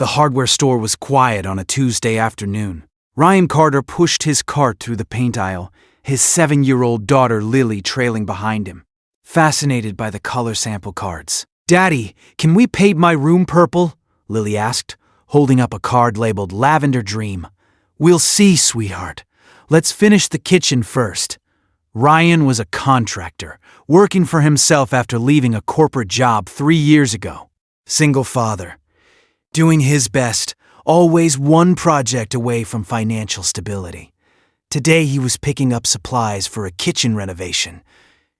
The hardware store was quiet on a Tuesday afternoon. Ryan Carter pushed his cart through the paint aisle, his 7-year-old daughter Lily trailing behind him, fascinated by the color sample cards. "Daddy, can we paint my room purple?" Lily asked, holding up a card labeled Lavender Dream. "We'll see, sweetheart. Let's finish the kitchen first." Ryan was a contractor, working for himself after leaving a corporate job 3 years ago. Single father, doing his best, always one project away from financial stability. Today he was picking up supplies for a kitchen renovation.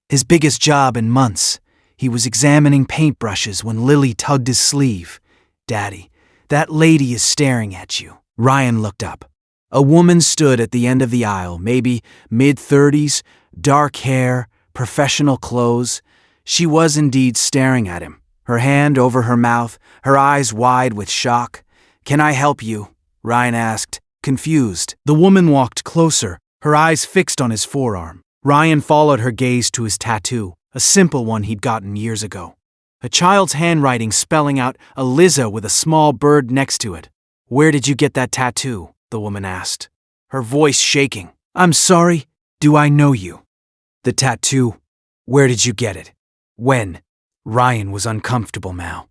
His biggest job in months. He was examining paintbrushes when Lily tugged his sleeve. "Daddy, that lady is staring at you." Ryan looked up. A woman stood at the end of the aisle, maybe mid-30s, dark hair, professional clothes. She was indeed staring at him, her hand over her mouth, her eyes wide with shock. "Can I help you?" Ryan asked, confused. The woman walked closer, her eyes fixed on his forearm. Ryan followed her gaze to his tattoo, a simple one he'd gotten years ago. A child's handwriting spelling out Eliza with a small bird next to it. "Where did you get that tattoo?" the woman asked, her voice shaking. "I'm sorry, do I know you?" "The tattoo. Where did you get it? When?" Ryan was uncomfortable now.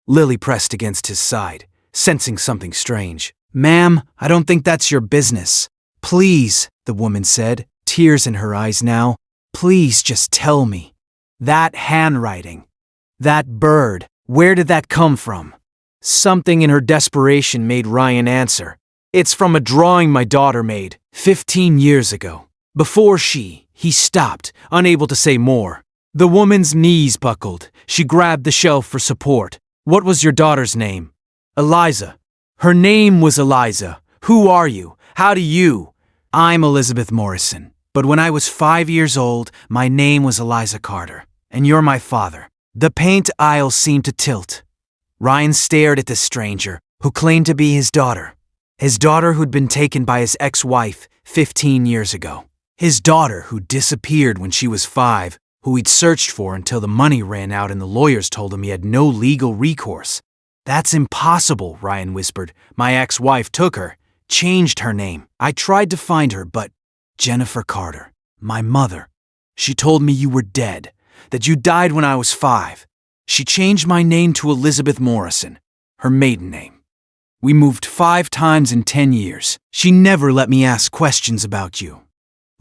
Lily pressed against his side, sensing something strange. "Ma'am, I don't think that's your business." "Please," the woman said, tears in her eyes now. "Please just tell me. That handwriting, that bird, where did that come from?" Something in her desperation made Ryan answer. "It's from a drawing my daughter made 15 years ago." Before he stopped, unable to say more. The woman's knees buckled. She grabbed the shelf for support. "What was your daughter's name?" "Eliza." "Her name was Eliza. Who are you? How do you?" "I'm Elizabeth Morrison. But when I was 5 years old, my name was Eliza Carter. And you're my father." The paint aisle seemed to tilt. Ryan stared at the stranger, who claimed to be his daughter. His daughter who'd been taken by his ex-wife 15 years ago. His daughter who disappeared when she was 5, who he'd searched for until the money ran out and the lawyers told him he had no legal recourse. "That's impossible," Ryan whispered. "My ex-wife took her, changed her name. I tried to find her, but Jennifer Carter, my mother, she told me you were dead, that you died when I was 5. She changed my name to Elizabeth Morrison, her maiden name. We moved 5 times in 10 years. She never let me ask questions about you."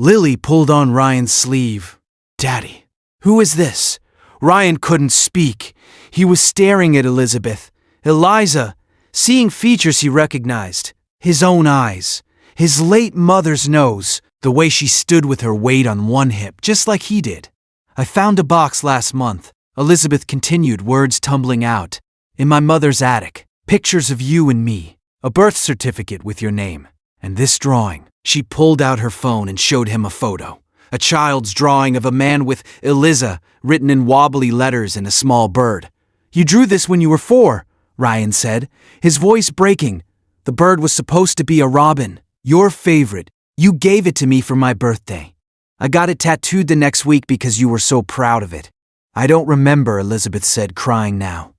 Lily pulled on Ryan's sleeve. "Daddy, who is this?" Ryan couldn't speak. He was staring at Elizabeth. Eliza, seeing features he recognized. His own eyes. His late mother's nose. The way she stood with her weight on one hip, just like he did. "I found a box last month," Elizabeth continued, words tumbling out. "In my mother's attic. Pictures of you and me. A birth certificate with your name. And this drawing." She pulled out her phone and showed him a photo. A child's drawing of a man with Eliza written in wobbly letters and a small bird. "You drew this when you were 4, Ryan said, his voice breaking. "The bird was supposed to be a robin. Your favorite. You gave it to me for my birthday. I got it tattooed the next week because you were so proud of it." "I don't remember," Elizabeth said, crying now.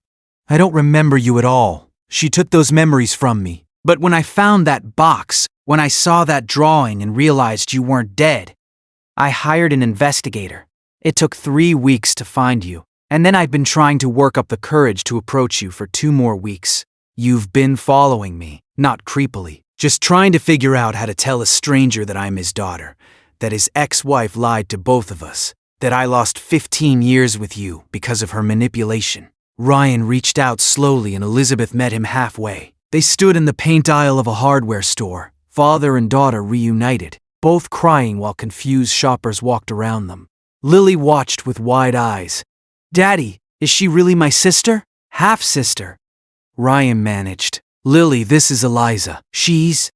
"I don't remember you at all. She took those memories from me. But when I found that box, when I saw that drawing and realized you weren't dead, I hired an investigator. It took 3 weeks to find you, and then I've been trying to work up the courage to approach you for 2 more weeks. You've been following me, not creepily, just trying to figure out how to tell a stranger that I'm his daughter, that his ex-wife lied to both of us, that I lost 15 years with you because of her manipulation." Ryan reached out slowly and Elizabeth met him halfway. They stood in the paint aisle of a hardware store, father and daughter reunited, both crying while confused shoppers walked around them. Lily watched with wide eyes. "Daddy, is she really my sister?" "Half-sister," Ryan managed. "Lily, this is Eliza. She's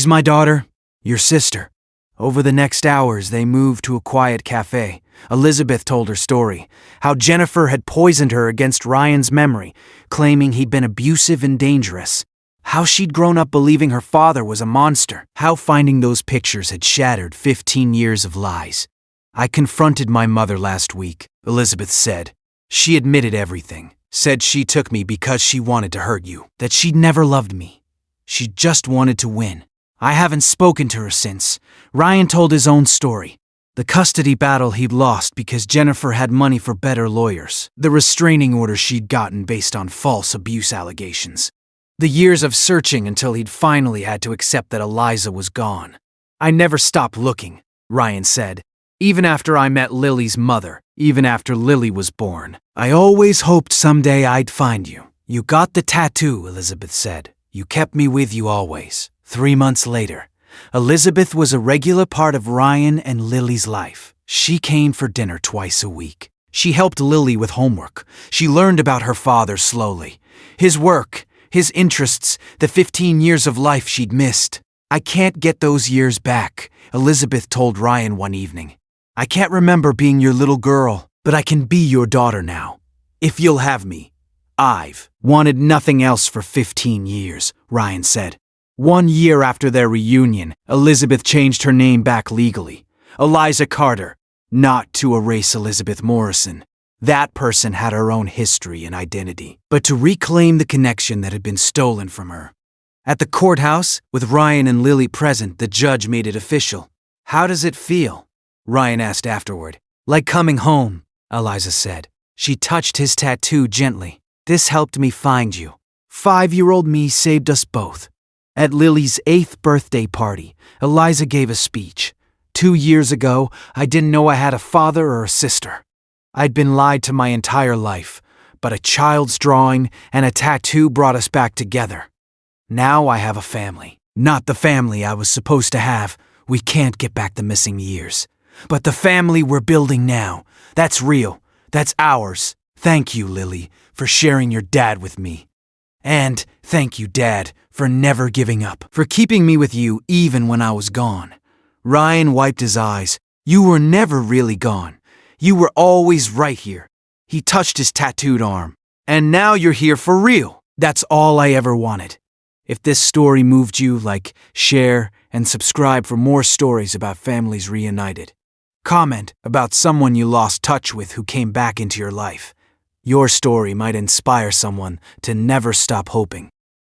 my daughter, your sister." Over the next hours, they moved to a quiet cafe. Elizabeth told her story, how Jennifer had poisoned her against Ryan's memory, claiming he'd been abusive and dangerous. How she'd grown up believing her father was a monster. How finding those pictures had shattered 15 years of lies. "I confronted my mother last week," Elizabeth said. She admitted everything, said she took me because she wanted to hurt you, that she'd never loved me. She just wanted to win. I haven't spoken to her since. Ryan told his own story. The custody battle he'd lost because Jennifer had money for better lawyers. The restraining order she'd gotten based on false abuse allegations. The years of searching until he'd finally had to accept that Eliza was gone. I never stopped looking, Ryan said. Even after I met Lily's mother, even after Lily was born. I always hoped someday I'd find you. You got the tattoo, Elizabeth said. You kept me with you always. 3 months later, Elizabeth was a regular part of Ryan and Lily's life. She came for dinner twice a week. She helped Lily with homework. She learned about her father slowly. His work, his interests, the 15 years of life she'd missed. I can't get those years back, Elizabeth told Ryan one evening. I can't remember being your little girl, but I can be your daughter now. If you'll have me. I've wanted nothing else for 15 years, Ryan said. 1 year after their reunion, Elizabeth changed her name back legally. Eliza Carter, not to erase Elizabeth Morrison. That person had her own history and identity, but to reclaim the connection that had been stolen from her. At the courthouse, with Ryan and Lily present, the judge made it official. How does it feel? Ryan asked afterward. Like coming home, Eliza said. She touched his tattoo gently. This helped me find you. 5-year-old me saved us both. At Lily's 8th birthday party, Eliza gave a speech. 2 years ago, I didn't know I had a father or a sister. I'd been lied to my entire life, but a child's drawing and a tattoo brought us back together. Now I have a family. Not the family I was supposed to have. We can't get back the missing years. But the family we're building now, that's real. That's ours. Thank you, Lily, for sharing your dad with me. And thank you, Dad, for never giving up, for keeping me with you even when I was gone. Ryan wiped his eyes. You were never really gone. You were always right here. He touched his tattooed arm. And now you're here for real. That's all I ever wanted. If this story moved you, like, share, and subscribe for more stories about families reunited. Comment about someone you lost touch with who came back into your life. Your story might inspire someone to never stop hoping.